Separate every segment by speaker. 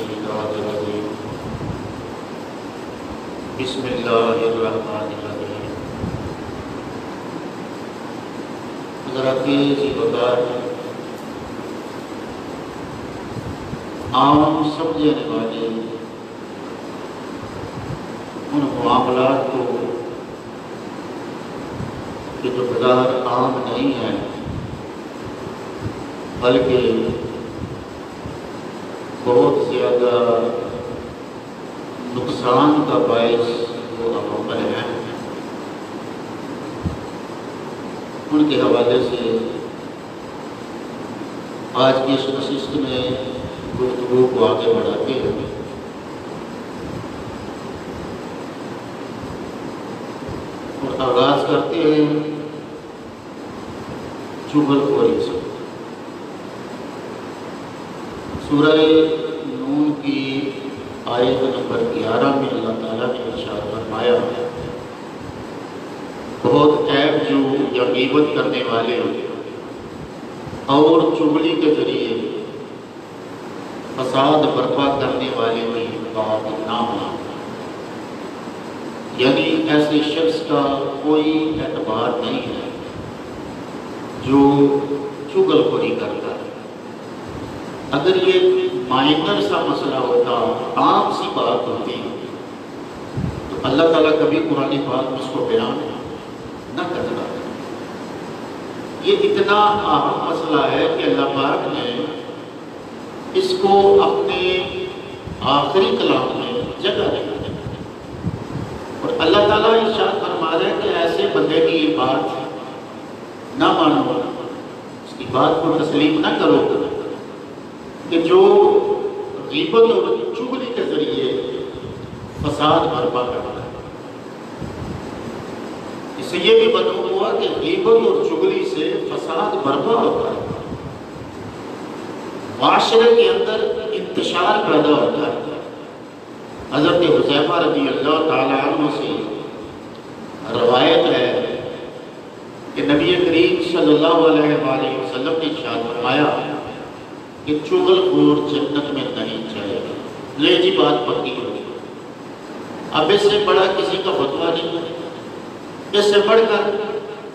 Speaker 1: الشیطان الرجیم بسم اللہ الرحمن الرحیم۔ حضرات جی بکار عام سمجھنے والے ان معاملات کو کہ جو بظاہر عام نہیں ہیں بلکہ بہت زیادہ نقصان کا باعث وہ عمل ہیں، ان کے حوالے سے آج کی اس نشست میں گفتگو کو آگے بڑھاتے ہیں۔ اور آغاز کرتے ہیں چغل خوری سے۔ سورہ نون کی آیت نمبر 11 میں اللہ تعالیٰ نے ارشاد فرمایا، بہت عیب جو یا غیبت کرنے والے اور چغلی کے ذریعے فساد برپا کرنے والے کی بات نہ ہو، یعنی ایسے شخص کا کوئی اعتبار نہیں ہے جو چغل خوری کرتا ہے۔ اگر یہ مائنر سا مسئلہ ہوتا، عام سی بات ہوتی، تو اللہ تعالیٰ کبھی قرآن پاک میں اس کو بیان نہ کرتا۔ یہ اتنا اہم مسئلہ ہے کہ اللہ پاک نے اس کو اپنے آخری کلام میں جگہ دی، اور اللہ تعالیٰ ارشاد فرما رہے ہیں کہ ایسے بندے کی یہ بات نہ مانو، اس کی بات کو تسلیم نہ کرو کہ جو غیبت اور چغلی کے ذریعے فساد برپا کرتا ہے۔ اس سے یہ بھی معلوم ہوا کہ غیبت اور چغلی سے فساد برپا ہوتا ہے، معاشرے کے اندر انتشار پیدا ہوتا ہے۔ حضرت حذیفہ رضی اللہ تعالیٰ عنہ سے روایت ہے کہ نبی کریم صلی اللہ علیہ وآلہ وسلم نے ارشاد فرمایا کہ چغل خور جنت میں نہیں جائے گا۔ لے جی بات پکی ہوگی، اب اس سے بڑا کسی کا فتویٰ نہیں ہے، اس سے بڑھ کر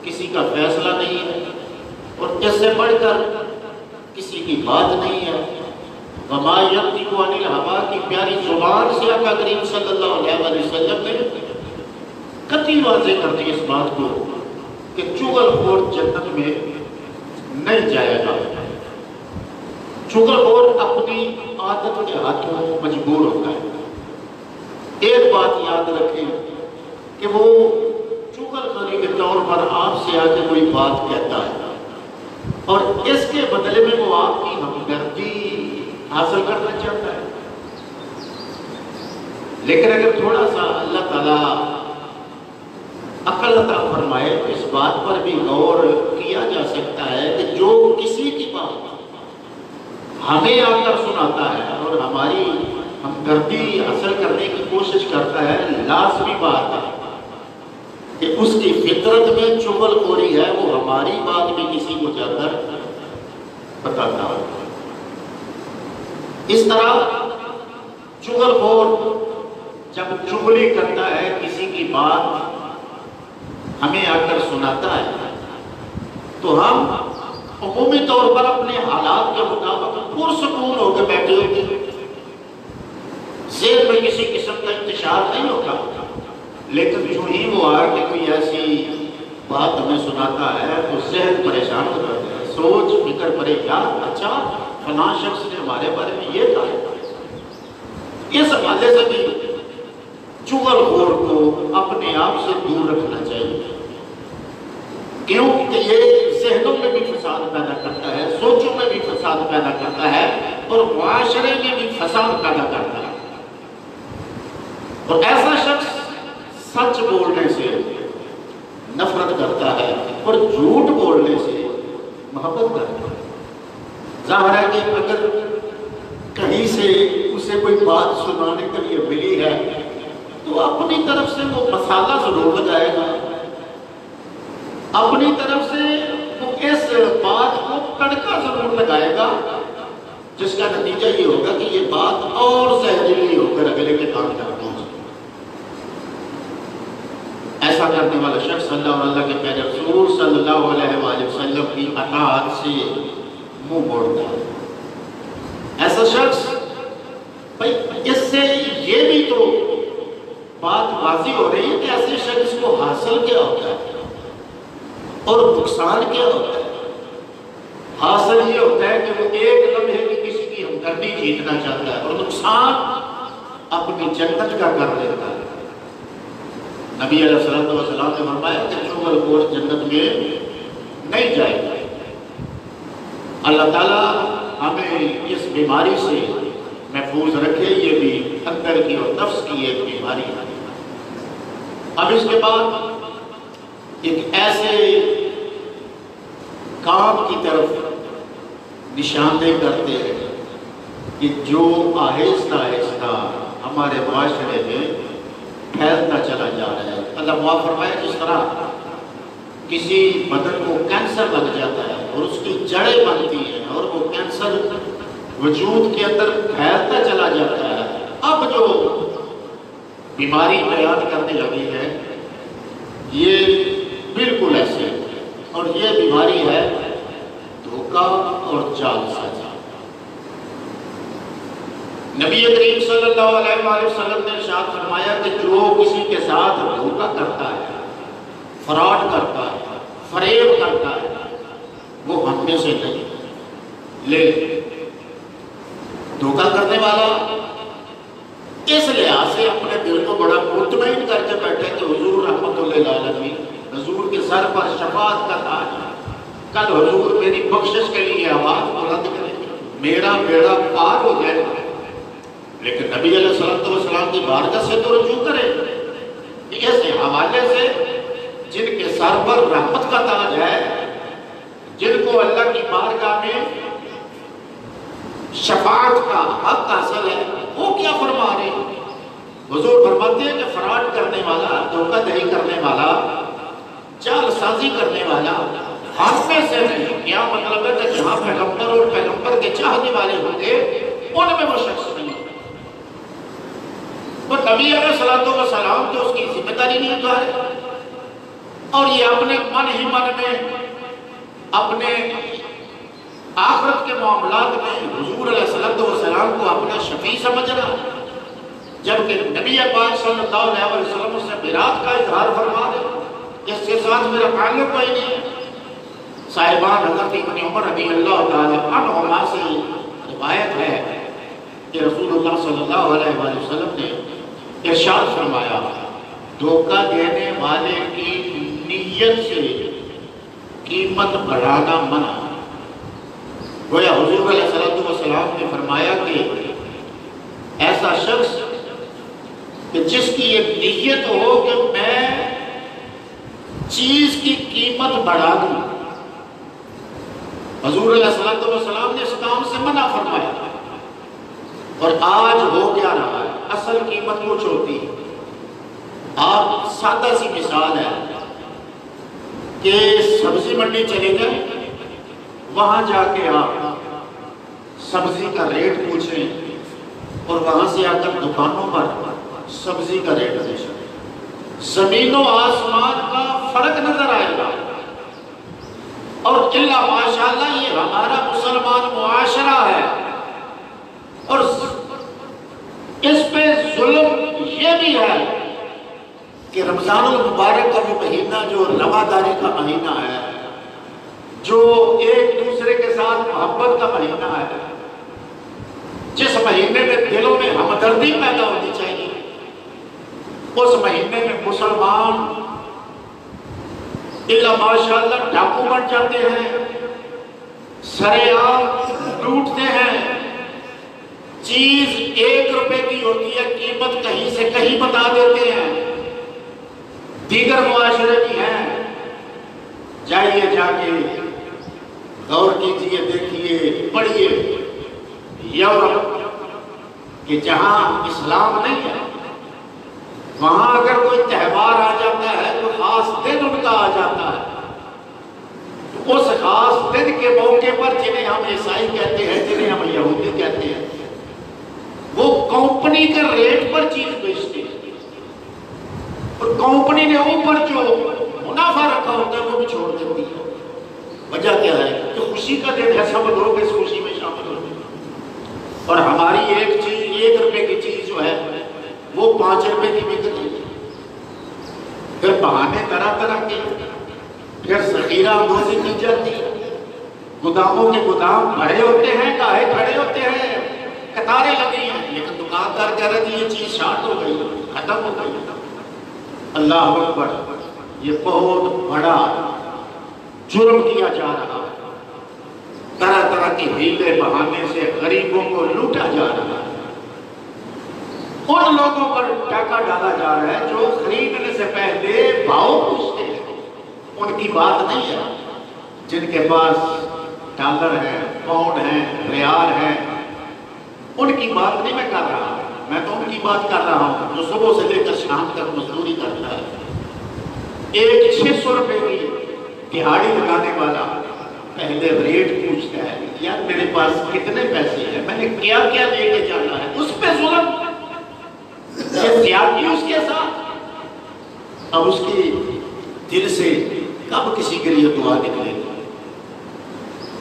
Speaker 1: کسی کا فیصلہ نہیں ہے، اور اس سے بڑھ کر کسی کی بات نہیں ہے۔ وَمَا يَنطِقُ عَنِ الْهَوَىٰ کی پیاری زبان سے آقا کریم صلی اللہ علیہ وسلم نے قطعی واضح کر دی اس بات کو کہ چغل خور جنت میں نہیں جائے گا۔ چغل خور اپنی عادت کے ہاتھوں مجبور ہوتا ہے۔ ایک بات یاد رکھیں کہ وہ چغل خوری کے طور پر آپ سے آ کے کوئی بات کہتا ہے، اور اس کے بدلے میں وہ آپ کی ہمدردی حاصل کرنا چاہتا ہے، لیکن اگر تھوڑا سا اللہ تعالیٰ عقل عطا فرمائے تو اس بات پر بھی غور کیا جا سکتا ہے کہ جو کسی کی بات ہمیں آ کر سناتا ہے اور ہماری ہمدردی حاصل کرنے کی کوشش کرتا ہے، لازمی بات ہے کہ اس کی فطرت میں چغل خوری ہے، وہ ہماری بات بھی کسی کو جا کر بتاتا ہے۔ اس طرح چغل خور جب چغلی کرتا ہے، کسی کی بات ہمیں آ کر سناتا ہے، تو ہم عمومی طور پر اپنے حالات کے مطابق پرسکون ہو کے بیٹھے ہوتے ہیں، ذہن میں کسی قسم کا انتشار نہیں ہوتا، لیکن جو ہی وہ آ کے کوئی ایسی بات ہمیں سناتا ہے تو ذہن پریشان ہو جاتا ہے، سوچ فکر پڑے، یار اچھا فلاں شخص نے ہمارے بارے میں یہ کہا۔ اس حوالے سے بھی چغل خور کو اپنے آپ سے دور رکھنا چاہیے، کیونکہ یہ ذہنوں میں بھی فساد پیدا کرتا ہے، سوچوں میں بھی فساد پیدا کرتا ہے، اور معاشرے میں بھی فساد پیدا کرتا ہے۔ اور ایسا شخص سچ بولنے سے نفرت کرتا ہے اور جھوٹ بولنے سے محبت کرتا ہے۔ ظاہر ہے کہ اگر کہیں سے اسے کوئی بات سنانے کے لیے ملی ہے تو اپنی طرف سے وہ مسالہ ضرور لگائے گا، اپنی طرف سے وہ اس بات کو تڑکا ضرور لگائے گا، جس کا نتیجہ یہ ہوگا کہ یہ بات اور دکان تک پہنچ۔ ایسا کرنے والا شخص اللہ اور اللہ کے پیارے رسول صلی اللہ علیہ وآلہ وسلم کی اطاعت سے منہ موڑتا ہے۔ ایسا شخص بھائی اس سے یہ بھی تو بات واضح ہو رہی ہے کہ ایسے شخص کو حاصل کیا ہوتا ہے اور نقصان کیا ہوتا ہے۔ حاصل یہ ہوتا ہے کہ وہ ایک لمحے کی کسی کی ہمدردی جیتنا چاہتا ہے، اور نقصان اپنی جنت کا کر لیتا ہے۔ نبی علیہ السلام نے فرمایا کہ چغل خور جنت میں نہیں جائے گا۔ اللہ تعالیٰ ہمیں اس بیماری سے محفوظ رکھے، یہ بھی اندر کی اور نفس کی ایک بیماری ہے۔ اب اس کے بعد ایک ایسے کام کی طرف نشاندہی کرتے ہیں کہ جو آہستہ آہستہ ہمارے معاشرے میں پھیلتا چلا جا رہا ہے۔ اللہ معاف فرمائے، جس طرح کسی بدن کو کینسر لگ جاتا ہے اور اس کی جڑیں بنتی ہیں اور وہ کینسر وجود کے اندر پھیلتا چلا جاتا ہے، اب جو بیماری بیان کرنے لگی ہے یہ بالکل ایسے ہے، اور یہ بیماری ہے دھوکہ اور جال سازی۔ نبی کریم صلی اللہ علیہ وآلہ وسلم نے ارشاد فرمایا کہ جو کسی کے ساتھ دھوکہ کرتا ہے، فراڈ کرتا ہے، فریب کرتا ہے، وہ ہم میں سے نہیں۔ لے دھوکہ کرنے والا اس لحاظ سے اپنے دل کو بڑا مطمئن کر کے بیٹھے کہ حضور رحمت اللہ علیہ، حضور کے سر پر شفاعت کا تاج، کل حضور میری بخشش کے لیے آواز بلند کریں، میرا بیڑا پار ہو جائے گا۔ لیکن نبی علیہ السلام کی بارگاہ سے تو رجوع کرے، ایسے حوالے سے جن کے سر پر رحمت کا تاج ہے، جن کو اللہ کی بارگاہ میں شفاعت کا حق حاصل ہے، وہ کیا فرما رہے ہیں؟ حضور فرماتے ہیں کہ فراڈ کرنے والا، دھوکہ دہی کرنے والا، چال سازی کرنے والا ہم میں سے نہیں۔ کیا مطلب ہے کہ جہاں پیغمبر اور پیغمبر کے چاہنے والے ہوں گے ان میں وہ شخص نہیں۔ وہ نبی علیہ السلام تو اس کی ذمہ داری نہیں اتارے، اور یہ اپنے من ہی من میں اپنے آخرت کے معاملات میں حضور علیہ السلام کو اپنا شفیع سمجھ رہا، جبکہ نبی پاک صلی اللہ علیہ وسلم سے میراث کا اظہار فرما دے، اس کے ساتھ میرا تعلق کوئی نہیں ہے۔ صاحبان حضرت ابن عمر رضی اللہ تعالیٰ عنہما سے روایت ہے کہ رسول اللہ صلی اللہ علیہ وسلم نے ارشاد فرمایا، دھوکہ دینے والے کی نیت سے قیمت بڑھانا منع۔ گویا حضور علیہ السلام نے فرمایا کہ ایسا شخص کہ جس کی یہ نیت ہو کہ میں چیز کی قیمت بڑھا دوں، حضور علیہ السلام نے اس کام سے منع فرمایا۔ اور آج ہو کیا رہا ہے؟ اصل قیمت کچھ ہوتی ہے۔ آپ سادہ سی مثال ہے کہ سبزی منڈی چلے گئے، وہاں جا کے آپ سبزی کا ریٹ پوچھیں اور وہاں سے آ کر دکانوں پر سبزی کا ریٹ پوچھیں، زمین و آسمان کا فرق نظر آئے گا۔ اور اللہ ماشاءاللہ یہ ہمارا مسلمان معاشرہ ہے، اور اس پہ ظلم یہ بھی ہے کہ رمضان المبارک کا جو مہینہ، جو رواداری کا مہینہ ہے، جو ایک دوسرے کے ساتھ محبت کا مہینہ ہے، جس مہینے میں دلوں میں ہمدردی پیدا ہونی چاہیے، اس مہینے میں مسلمان اللہ ماشاءاللہ ڈاکو بن جاتے ہیں، سرے عام لوٹتے ہیں، چیز 1 روپے کی ہوتی ہے، قیمت کہیں سے کہیں بتا دیتے ہیں۔ دیگر معاشرے بھی ہیں، جائیے جا کے غور کیجئے، دیکھیے، پڑھیے، یورپ کہ جہاں اسلام نہیں ہے، وہاں اگر کوئی تہوار آ جاتا ہے تو خاص دن ان کا آ جاتا ہے، تو اس خاص دن کے موقع پر جنہیں ہم عیسائی کہتے ہیں، جنہیں ہم یہودی کہتے ہیں، وہ کمپنی کمپنی کے ریٹ پر چیز بیچتے ہیں اور کمپنی نے اوپر جو منافع رکھا ہوتا ہے وہ بھی چھوڑ دیتی ہے. وجہ کیا ہے کہ خوشی کا دن ہے, سب لوگ اس خوشی میں شامل ہوتے ہیں, اور ہماری ایک چیز 1 روپے کی چیز جو ہے وہ 5 روپے کی بک رہی ہے. پھر بہانے طرح طرح کے, پھر ذخیرہ اندوزی کی جاتی ہے, گوداموں کے گودام بھرے ہوتے ہیں, گاہے کھڑے ہوتے ہیں, قطاریں لگی ہیں, لیکن دکاندار کہہ رہے تھے یہ چیز شارٹ ہو گئی, ختم ہو گئی. اللہ اکبر, یہ بہت بڑا جرم کیا جا رہا ہے. طرح طرح کی ہیلے بہانے سے غریبوں کو لوٹا جا رہا ہے. ان لوگوں پر ڈاکہ ڈالا جا رہا ہے جو خریدنے سے پہلے بھاؤ پوچھتے ہیں. ان کی بات نہیں ہے جن کے پاس ڈالر ہے, پاؤنڈ ہے, ریال ہے, ان کی بات نہیں میں کر رہا. میں تو ان کی بات کر رہا ہوں جو صبح سے لے کر شام تک مزدوری کرتا ہے. ایک 600 روپے کی دہاڑی لگانے والا پہلے ریٹ پوچھتا ہے, یار میرے پاس کتنے پیسے ہیں, میں نے کیا کیا لے کے جانا ہے. اس پہ ظلم, یہ زیادتی اس کے ساتھ. اب اس کی دل سے کب کسی کے لیے دعا نکلے گی,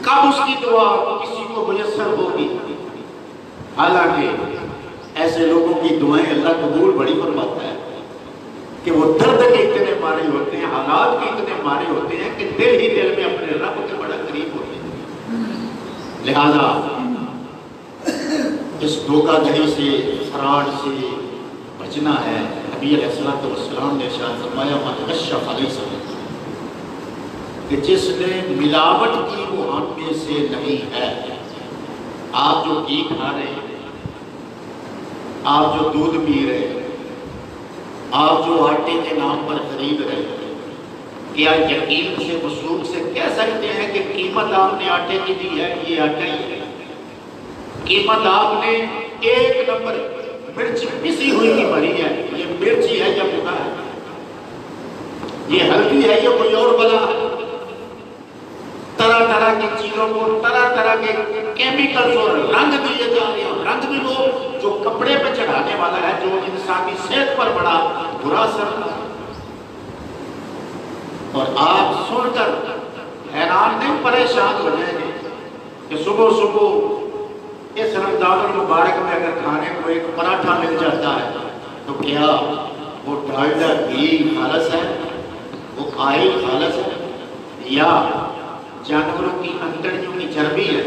Speaker 1: کب اس کی دعا کسی کو میسر ہوگی. حالانکہ ایسے لوگوں کی دعائیں اللہ قبول بڑی فرماتا ہے کہ وہ درد کے اتنے مارے ہوتے ہیں, حالات کے اتنے مارے ہوتے ہیں کہ دل ہی دل میں اپنے رب کے بڑا قریب ہوتے ہیں. لہذا اس دھوکہ دہی سے, فراڈ سے بچنا ہے. نبی علیہ السلام نے ارشاد فرمایا من غش فلیس منی, کہ جس نے ملاوٹ کی وہ ہم میں سے نہیں ہے. آپ جو گھی کھا رہے ہیں, آپ جو دودھ پی رہے ہیں, آپ جو آٹے کے نام پر خرید رہے ہیں, کیا یقین سے وثوق سے کہہ سکتے ہیں کہ قیمت آپ نے آٹے کی دی ہے یہ آٹا ہی ہے؟ قیمت آپ نے 1 نمبر مرچ پسی ہوئی کی بھری ہے, یہ مرچی ہے یا بھونا ہے, یہ ہلدی ہے یا کوئی اور بلا ہے. طرح طرح کی چیزوں کو طرح طرح کے کیمیکلز اور رنگ دیے جا رہے ہیں. رنگ بھی وہ جو کپڑے پہ چڑھانے والا ہے جو انسانی صحت پر بڑا برا اثر ہے. اور آپ سن کر حیران نہیں پریشان ہو جائیں گے کہ صبح صبح اس رمضان المبارک میں اگر کھانے کو ایک پراٹھا مل جاتا ہے تو کیا وہ ڈالڈا گھی خالص ہے, وہ آئل خالص ہے, یا جانوروں کی انڈڑیوں کی چربی ہے,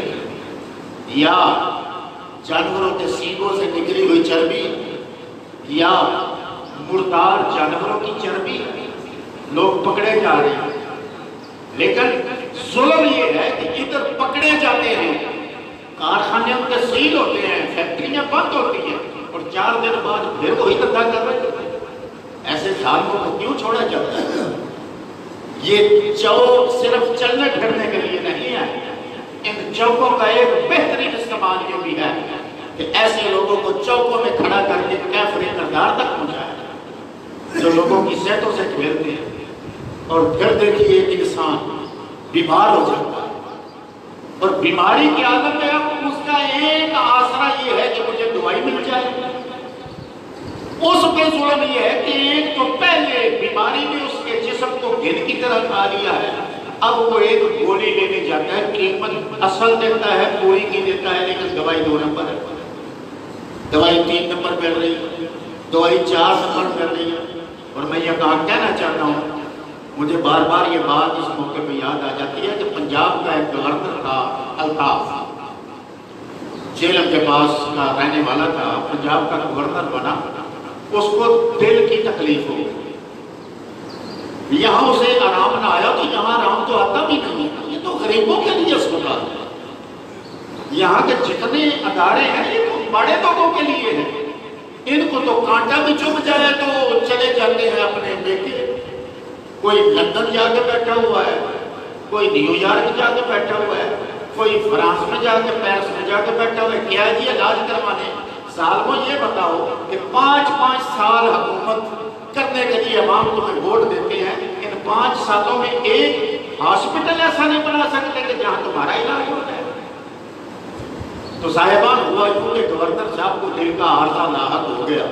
Speaker 1: یا جانوروں کے سینگوں سے نکلی ہوئی چربی, یا مردار جانوروں کی چربی. لوگ پکڑے جا رہے ہیں, لیکن ظلم یہ ہے کہ ادھر پکڑے جاتے ہیں, کارخانے ان کے سیل ہوتے ہیں, فیکٹریاں بند ہوتی ہیں, اور 4 دن بعد پھر وہی دھندا کر رہے ہیں. ایسے ظالموں کو کیوں چھوڑا جاتا ہے؟ یہ چوک صرف چلنے پھرنے کے لیے نہیں ہے, ان چوکوں کا ایک بہترین استعمال یہ بھی ہے کہ ایسے لوگوں کو چوکوں میں کھڑا کر کے کیفر کردار تک پہنچایا جو لوگوں کی صحتوں سے کھیلتے ہیں. اور پھر دیکھیے ایک انسان بیمار ہو جاتا ہے, اور بیماری کی عالم میں اب اس کا ایک آسرا یہ ہے کہ مجھے دوائی مل جائے. اس پہ ظلم یہ ہے کہ ایک تو پہلے بیماری نے اس کے جسم کو گن کی طرح کھا لیا ہے, اب وہ ایک گولی لینے جاتا ہے, قیمت اصل دیتا ہے, پوری کی دیتا ہے, لیکن دوائی 2 نمبر ہے, دوائی 3 نمبر مل رہی ہے, دوائی 4 نمبر مل رہی ہے. اور میں یہ کہنا چاہتا ہوں, مجھے بار بار یہ بات اس موقع پہ یاد آ جاتی ہے کہ پنجاب کا ایک گورنر تھا الطاف, جیلم کے پاس کا رہنے والا تھا, پنجاب کا گورنر بنا. اس کو دل کی تکلیف ہو, یہاں اسے آرام نہ آیا تو یہاں آرام تو آتا بھی نہیں. یہ تو غریبوں کے لیے اسپتال ہے, یہاں کے جتنے ادارے ہیں یہ تو بڑے لوگوں کے لیے ہیں. ان کو تو کانٹا بھی چبھ جائے تو چلے جاتے ہیں اپنے بیٹے. کوئی لندن جا کے بیٹھا ہوا ہے, کوئی نیو یارک جا کے بیٹھا ہوا ہے, کوئی فرانس میں جا کے, پیرس میں جا کے بیٹھا ہوا ہے. کیا ہے جی علاج کروانے؟ ظالموں یہ بتاؤ کہ 5-5 سال حکومت کرنے کے لیے عوام تمہیں ووٹ دیتے ہیں, ان 5 سالوں میں ایک ہاسپٹل ایسا نہیں بنا سکتے کہ جہاں تمہارا علاج ہوتا ہے. تو صاحبان ہوا یوں کہ گورنر صاحب کو دل کا عارضہ لاحق ہو گیا.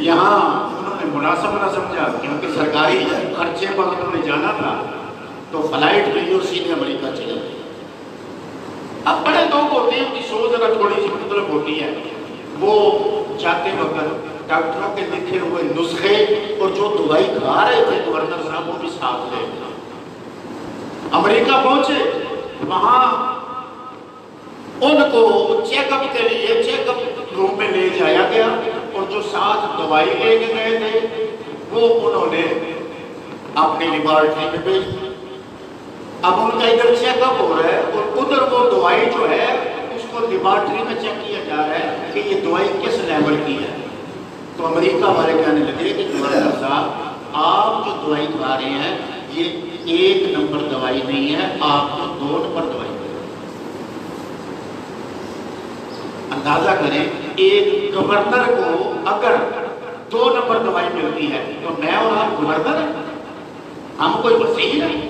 Speaker 1: یہاں انہوں نے مناسب نہ سمجھا کیونکہ سرکاری خرچے پر انہوں نے جانا تھا تو فلائٹ لی اور سیدھے امریکہ چلے گئے. اب بڑے لوگ ہوتے ہیں ان کی سوچ ذرا تھوڑی سی مختلف ہوتی ہے. وہ جاتے وقت ڈاکٹروں کے لکھے ہوئے نسخے اور جو دوائی کھا رہے تھے گورنر صاحب وہ بھی ساتھ لے گئے. امریکہ پہنچے, وہاں ان کو چیک اپ کے لیے چیک اپ روم میں لے جایا گیا اور جو ساتھ دوائی لے کے گئے تھے وہ انہوں نے اپنی لیبارٹری میں بھیج دی. اب ان کا ادھر چیک اپ ہو رہا ہے اور ادھر وہ دوائی جو ہے اس کو لیبارٹری میں چیک کیا جا رہا ہے کہ یہ دوائی کس لیول کی ہے. تو امریکہ والے کہنے لگے کہ گورنر صاحب آپ جو دوائی کھا رہے ہیں یہ 1 نمبر دوائی نہیں ہے, آپ کو 2 نمبر دوائی ہے. اندازہ کریں ایک گورنر کو اگر 2 نمبر دوائی ملتی ہے تو میں اور آپ گورنر ہیں, ہم کوئی وزیر ہیں,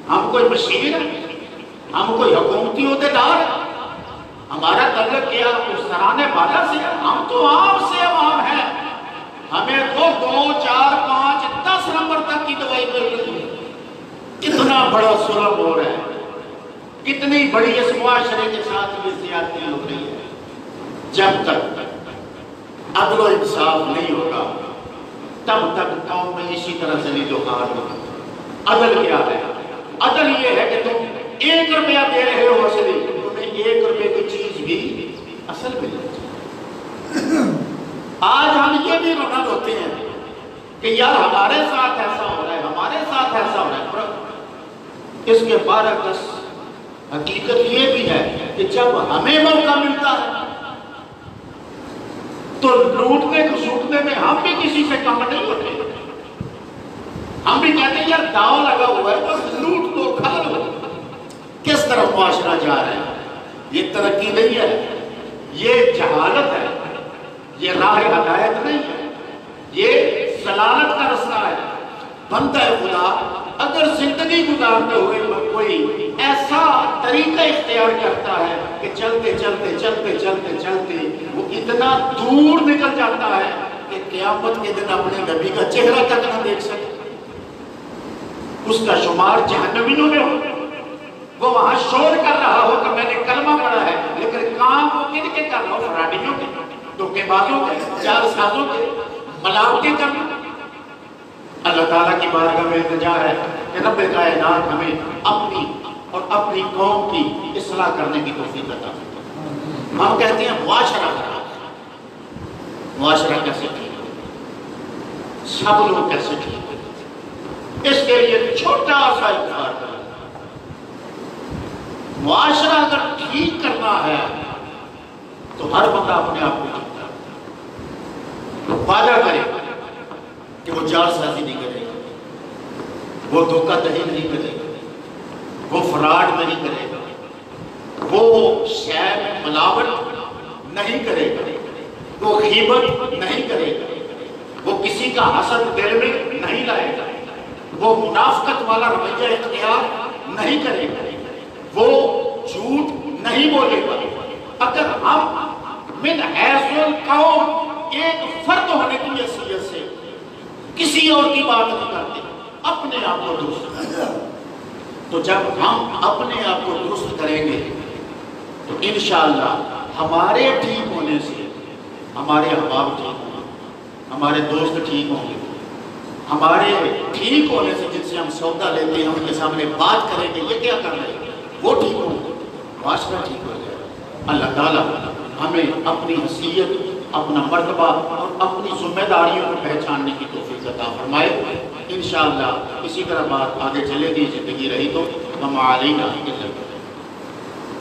Speaker 1: ہم کوئی مشیر ہیں, ہم کوئی حکومتی عہدیدار ہیں. ہمارا تعلق کیا افسرانے والا سے, ہم تو عام سے عوام ہیں. ہمیں تو 2, 4, 5, 10 نمبر تک کی دوائی مل رہی ہے. کتنا بڑا ظلم ہو رہا ہے, کتنی بڑی اس معاشرے کے ساتھ یہ زیادتی ہو رہی ہے. جب تک عدل و انصاف نہیں ہوگا تب تک قوم میں اسی طرح سے جو حال ہوگا. عدل کیا ہے؟ عدل یہ ہے کہ تم 1 روپیہ دے رہے ہو اصلی, تمہیں 1 روپے کی چیز بھی اصل مل جائے. آج ہم یہ بھی رونق ہوتے ہیں کہ یار ہمارے ساتھ ایسا ہو رہا ہے, ہمارے ساتھ ایسا ہو رہا ہے. اس کے برعکس حقیقت یہ بھی ہے کہ جب ہمیں موقع ملتا ہے تو لوٹنے کھسوٹنے میں ہم بھی کسی سے کم نہیں ہوتے. ہم بھی کہتے ہیں یار داؤ لگا ہوا ہے, بس لوٹ دو, کھا لو. کس طرف معاشرہ جا رہا ہے؟ یہ ترقی نہیں ہے, یہ جہالت ہے, یہ راہ ہدایت نہیں ہے, یہ ضلالت کا رستہ ہے. بندہ خدا اگر زندگی گزارتے ہوئے کوئی ایسا طریقہ اختیار کرتا ہے کہ چلتے چلتے چلتے چلتے چلتے وہ اتنا دور نکل جاتا ہے کہ قیامت کے دن اپنے نبی کا چہرہ تک نہ دیکھ سکے, اس کا شمار جہنمیوں میں ہو. وہ وہاں شور کر رہا ہو کہ میں نے کلمہ پڑھا ہے, لیکن کام وہ کن کے کر رہا ہو؟ فراڈیوں کے, دھوکے بازوں کے, جال سازوں کے, ملاوٹیں کرنا. اللہ تعالیٰ کی بارگاہ میں التجا ہے کہ رب کائنات ہمیں اپنی اور اپنی قوم کی اصلاح کرنے کی توفیق عطا فرمائے. ہم کہتے ہیں معاشرہ خراب ہے, معاشرہ کیسے ٹھیک ہے, سب لوگ کیسے ٹھیک ہے؟ اس کے لیے چھوٹا سا اقرار کریں. معاشرہ اگر ٹھیک کرنا ہے تو ہر بندہ اپنے آپ کو چاہتا ہے, وعدہ کرے کہ وہ جال سازی نہیں کرے گا, وہ دھوکہ دہی نہیں کرے گا, وہ فراڈ نہیں کرے گا, وہ شے میں ملاوٹ نہیں کرے گا, وہ غیبت نہیں کرے گا, وہ کسی کا حسد دل میں نہیں لائے گا, وہ منافقت والا رویہ اختیار نہیں کرے گا, وہ جھوٹ نہیں بولے گا. اگر ہم من حیث القوم ایک فرد ہونے کی حیثیت سے کسی اور کی بات نہیں کرتے, اپنے آپ کو درست کریں, تو جب ہم اپنے آپ کو درست کریں گے تو انشاءاللہ ہمارے ٹھیک ہونے سے ہمارے احباب ٹھیک ہوں گے, ہمارے دوست ٹھیک ہوں گے, ہمارے ٹھیک ہونے سے جن سے ہم سودا لیتے ہیں ان کے سامنے بات کریں گے یہ کیا کر رہے ہیں, وہ ٹھیک ہوں گے, معاشرہ ٹھیک ہو جائے. اللہ تعالیٰ ہمیں اپنی حیثیت, اپنا مرتبہ اور اپنی ذمہ داریوں کو پہچاننے کی توفیق عطا فرمائے. انشاءاللہ اسی طرح بات آگے چلے گی, زندگی رہی تو ہم علینا